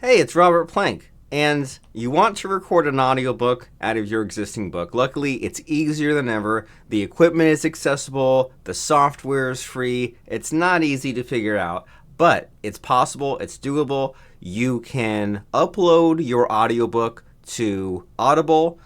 Hey, it's Robert Plank, and you want to record an audiobook out of your existing book. Luckily, it's easier than ever. The equipment is accessible, the software is free. It's not easy to figure out, but it's possible, it's doable. You can upload your audiobook to Audible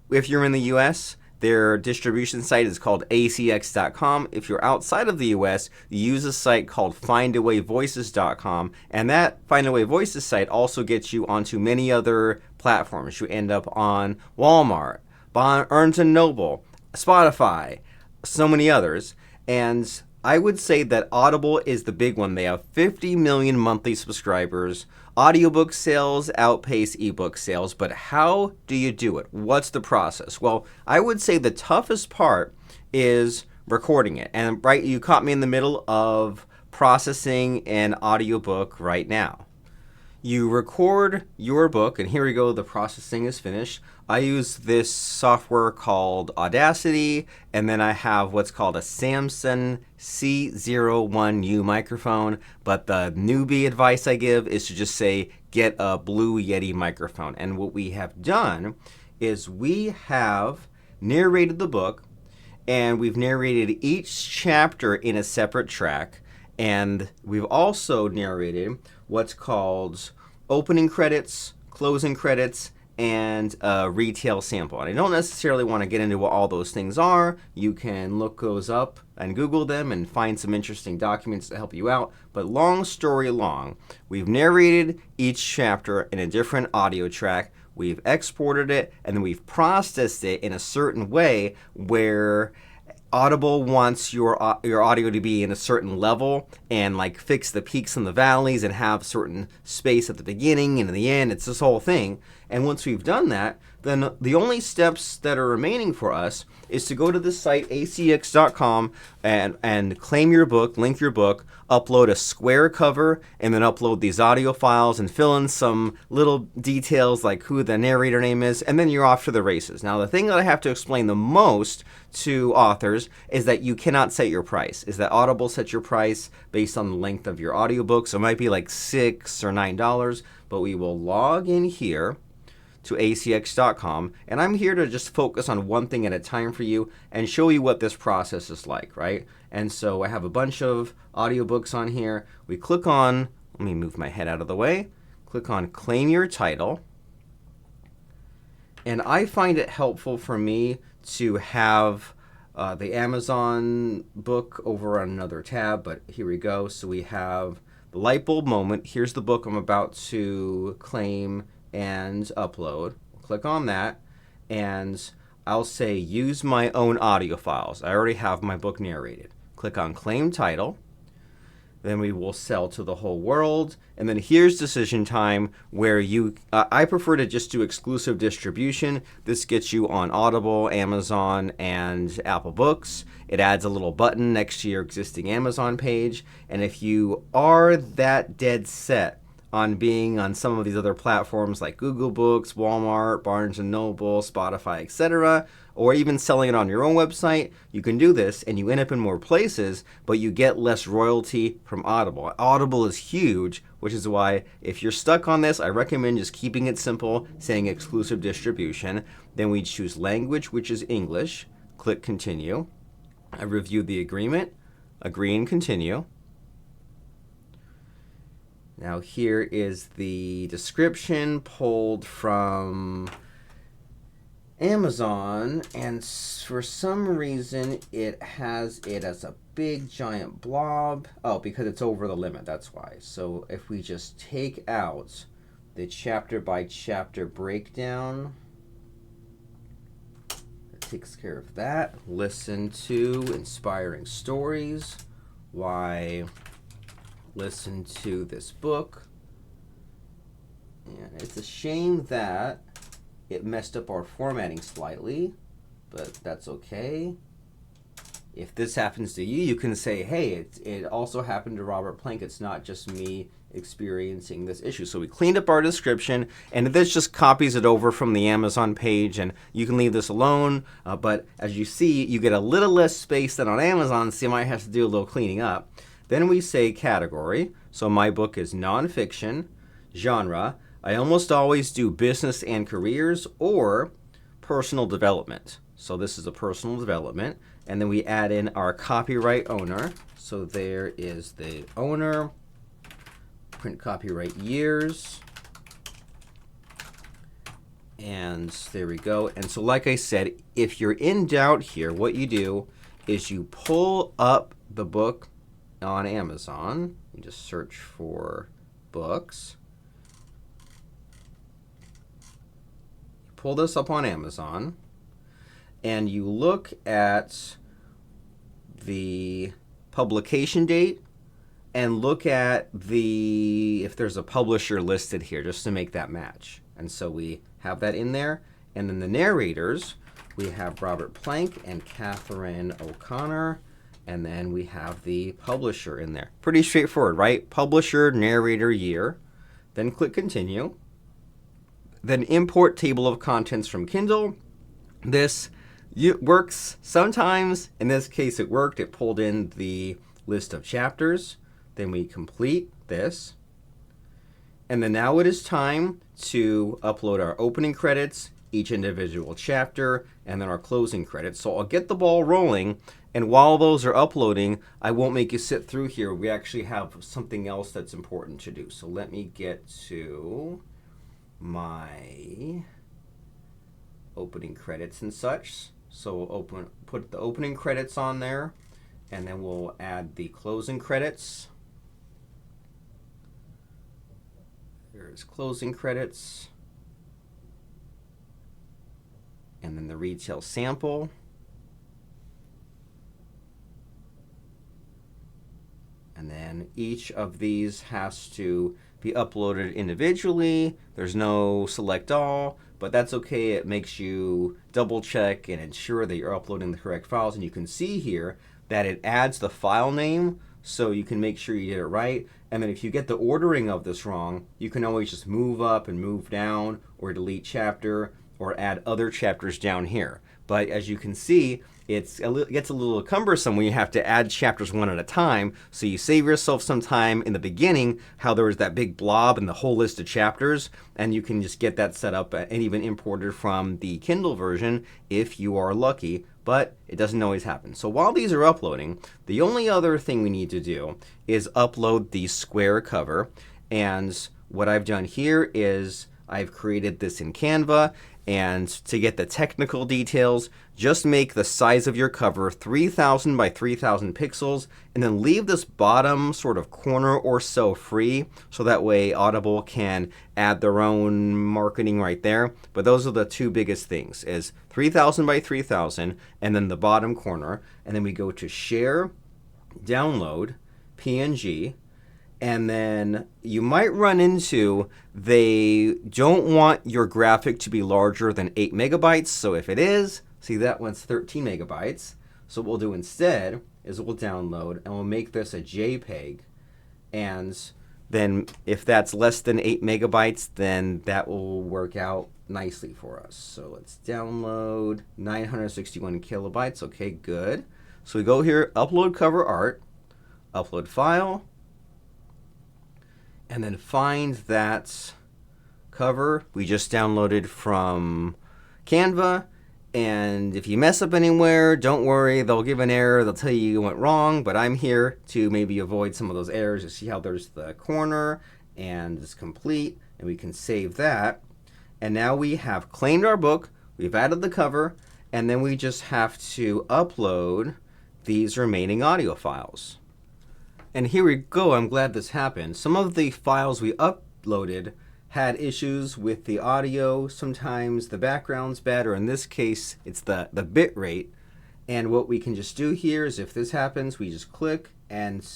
if you're in the US. Their distribution site is called ACX.com. If you're outside of the US, you use a site called findawayvoices.com, and that Findaway Voices site also gets you onto many other platforms. You end up on Walmart, Barnes & Noble, Spotify, so many others. And I would say that Audible is the big one. They have 50 million monthly subscribers. Audiobook sales outpace ebook sales, but how do you do it? What's the process? Well, I would say the toughest part is recording it. And right, you caught me in the middle of processing an audiobook right now. You record your book, and here we go, the processing is finished. I use this software called Audacity, and then I have what's called a Samson C01U microphone, but the newbie advice I give is to just say, get a Blue Yeti microphone. And what we have done is we have narrated the book, and we've narrated each chapter in a separate track, and we've also narrated what's called opening credits, closing credits, and a retail sample. And I don't necessarily want to get into what all those things are. You can look those up and Google them and find some interesting documents to help you out. But long story long, we've narrated each chapter in a different audio track. We've exported it, and then we've processed it in a certain way where Audible wants your audio to be in a certain level and like fix the peaks and the valleys and have certain space at the beginning and at the end. It's this whole thing. And once we've done that, then the only steps that are remaining for us is to go to the site acx.com and claim your book, link your book, upload a square cover, and then upload these audio files and fill in some little details like who the narrator name is, and then you're off to the races. Now, the thing that I have to explain the most to authors is that you cannot set your price, is that Audible sets your price based on the length of your audiobook. So it might be like $6 or $9, but we will log in here to acx.com, and I'm here to just focus on one thing at a time for you and show you what this process is like, right? And so I have a bunch of audiobooks on here. We click on, let me move my head out of the way, click on claim your title, and I find it helpful for me to have the Amazon book over on another tab, but here we go. So we have the light bulb moment. Here's the book I'm about to claim and upload. Click on that, and I'll say use my own audio files. I already have my book narrated. Click on claim title. Then we will sell to the whole world. And then here's decision time, where you, I prefer to just do exclusive distribution. This gets you on Audible, Amazon, and Apple Books. It adds a little button next to your existing Amazon page. And if you are that dead set on being on some of these other platforms like Google Books, Walmart, Barnes & Noble, Spotify, etc., or even selling it on your own website, you can do this and you end up in more places, but you get less royalty from Audible. Audible is huge, which is why if you're stuck on this, I recommend just keeping it simple, saying exclusive distribution. Then we choose language, which is English. Click continue. I review the agreement, agree and continue. Now here is the description pulled from Amazon, and for some reason it has it as a big giant blob. Oh, because it's over the limit, that's why. So if we just take out the chapter by chapter breakdown, it takes care of that. Listen to inspiring stories. Why listen to this book. And it's a shame that it messed up our formatting slightly, but that's okay. If this happens to you, you can say, hey, it also happened to Robert Plank. It's not just me experiencing this issue. So we cleaned up our description, and this just copies it over from the Amazon page, and you can leave this alone, but as you see, you get a little less space than on Amazon, so you might have to do a little cleaning up. Then we say category. So my book is nonfiction. genre, I almost always do business and careers or personal development. So this is a personal development. And then we add in our copyright owner. So there is the owner, print copyright years. And there we go. And so like I said, if you're in doubt here, what you do is you pull up the book on Amazon. You just search for books. You pull this up on Amazon and you look at the publication date and look at if there's a publisher listed here, just to make that match. And so we have that in there. And then the narrators, we have Robert Plank and Catherine O'Connor. And then we have the publisher in there. Pretty straightforward, right? Publisher, narrator, year. Then click continue. Then import table of contents from Kindle. This works sometimes. In this case, it worked. It pulled in the list of chapters. Then we complete this. And then now it is time to upload our opening credits, each individual chapter, and then our closing credits. So I'll get the ball rolling, and while those are uploading, I won't make you sit through here. We actually have something else that's important to do. So let me get to my opening credits and such. So we'll put the opening credits on there, and then we'll add the closing credits. There's closing credits. And then the retail sample. And then each of these has to be uploaded individually. There's no select all, but that's okay. It makes you double check and ensure that you're uploading the correct files. And you can see here that it adds the file name, so you can make sure you did it right. And then if you get the ordering of this wrong, you can always just move up and move down, or delete chapter, or add other chapters down here. But as you can see, it gets a little cumbersome when you have to add chapters one at a time. So you save yourself some time in the beginning, how there was that big blob and the whole list of chapters, and you can just get that set up and even imported from the Kindle version if you are lucky. But it doesn't always happen. So while these are uploading, the only other thing we need to do is upload the square cover. And what I've done here is I've created this in Canva. And to get the technical details, just make the size of your cover 3000 by 3000 pixels, and then leave this bottom sort of corner or so free, so that way Audible can add their own marketing right there. But those are the two biggest things, is 3000 by 3000, and then the bottom corner. And then we go to Share, Download, PNG, and then you might run into they don't want your graphic to be larger than 8 megabytes. So if it is, see that one's 13 megabytes. So what we'll do instead is we'll download and we'll make this a JPEG. And then if that's less than 8 megabytes, then that will work out nicely for us. So let's download 961 kilobytes. Okay, good. So we go here, upload cover art, upload file, and then find that cover we just downloaded from Canva. And if you mess up anywhere, don't worry, they'll give an error, they'll tell you went wrong, but I'm here to maybe avoid some of those errors. You see how there's the corner and it's complete, and we can save that. And now we have claimed our book, we've added the cover, and then we just have to upload these remaining audio files. And here we go, I'm glad this happened. Some of the files we uploaded had issues with the audio. Sometimes the background's bad, or in this case, it's the bit rate. And what we can just do here is if this happens, we just click and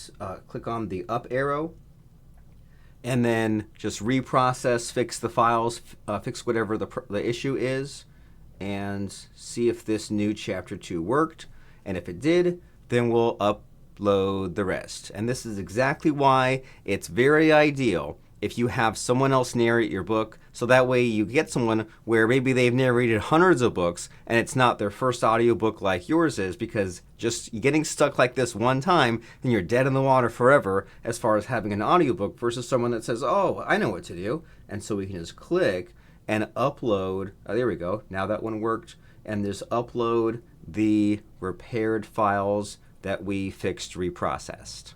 click on the up arrow, and then just reprocess, fix the files, fix whatever the issue is, and see if this new chapter 2 worked. And if it did, then we'll upload the rest. And this is exactly why it's very ideal if you have someone else narrate your book, so that way you get someone where maybe they've narrated hundreds of books and it's not their first audiobook like yours is, because just getting stuck like this one time, then you're dead in the water forever as far as having an audiobook versus someone that says, oh, I know what to do. And so we can just click and upload. Oh, there we go. Now that one worked. And just upload the repaired files that we fixed, reprocessed.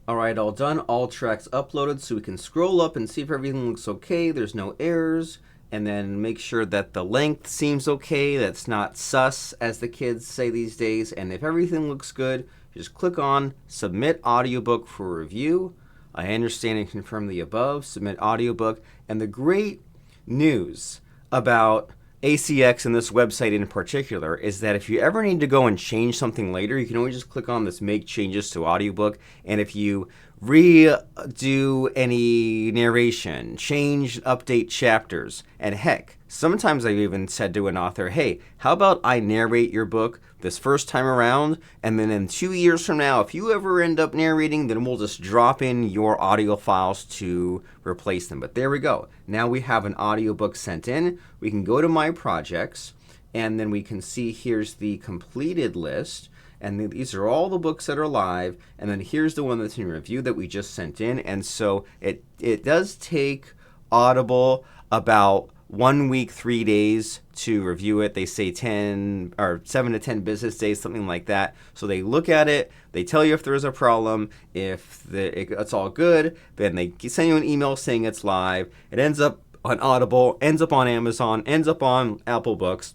All right, all done, all tracks uploaded, so we can scroll up and see if everything looks okay, there's no errors, and then make sure that the length seems okay, that's not sus, as the kids say these days, and if everything looks good, just click on Submit Audiobook for Review. I understand and confirm the above, submit audiobook, and the great news about ACX and this website in particular is that if you ever need to go and change something later, you can always just click on this Make Changes to Audiobook, and if you redo any narration, change, update chapters, and heck, sometimes I've even said to an author, hey, how about I narrate your book this first time around, and then in 2 years from now, if you ever end up narrating, then we'll just drop in your audio files to replace them. But there we go. Now we have an audiobook sent in. We can go to My Projects, and then we can see here's the completed list. And these are all the books that are live, and then here's the one that's in review that we just sent in. And so it does take Audible about 1 week, 3 days to review it. They say 7 to 10 business days, something like that. So they look at it, they tell you if there's a problem. If it's all good, then they send you an email saying it's live. It ends up on Audible, ends up on Amazon, ends up on Apple Books.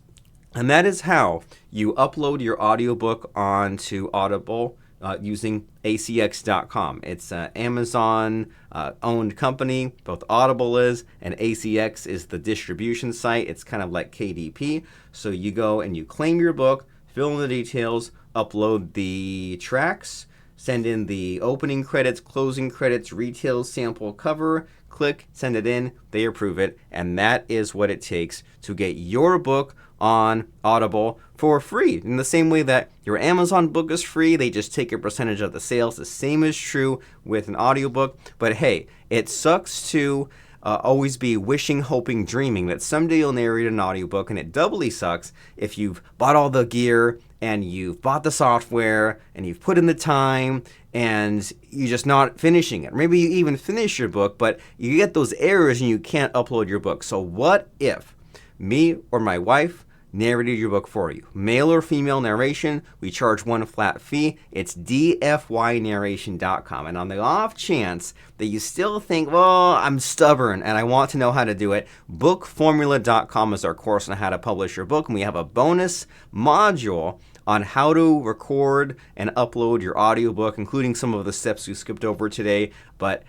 And that is how you upload your audiobook onto Audible using ACX.com. It's an Amazon-owned company. Both Audible is, and ACX is the distribution site. It's kind of like KDP. So you go and you claim your book, fill in the details, upload the tracks, send in the opening credits, closing credits, retail sample cover, click, send it in, they approve it, and that is what it takes to get your book on Audible for free. In the same way that your Amazon book is free, they just take a percentage of the sales. The same is true with an audiobook. But hey, it sucks to always be wishing, hoping, dreaming that someday you'll narrate an audiobook, and it doubly sucks if you've bought all the gear and you've bought the software and you've put in the time and you're just not finishing it. Maybe you even finish your book, but you get those errors and you can't upload your book. So what if me or my wife narrated your book for you? Male or female narration, we charge one flat fee. It's DFYNarration.com. And on the off chance that you still think, well, I'm stubborn and I want to know how to do it, bookformula.com is our course on how to publish your book. And we have a bonus module on how to record and upload your audiobook, including some of the steps we skipped over today. But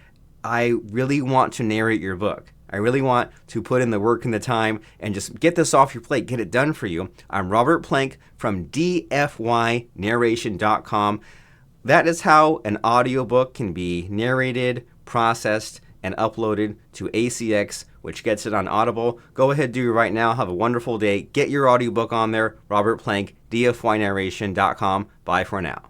I really want to narrate your book. I really want to put in the work and the time and just get this off your plate, get it done for you. I'm Robert Plank from DFYNarration.com. That is how an audiobook can be narrated, processed, and uploaded to ACX, which gets it on Audible. Go ahead, do it right now. Have a wonderful day. Get your audiobook on there. Robert Plank, DFYNarration.com. Bye for now.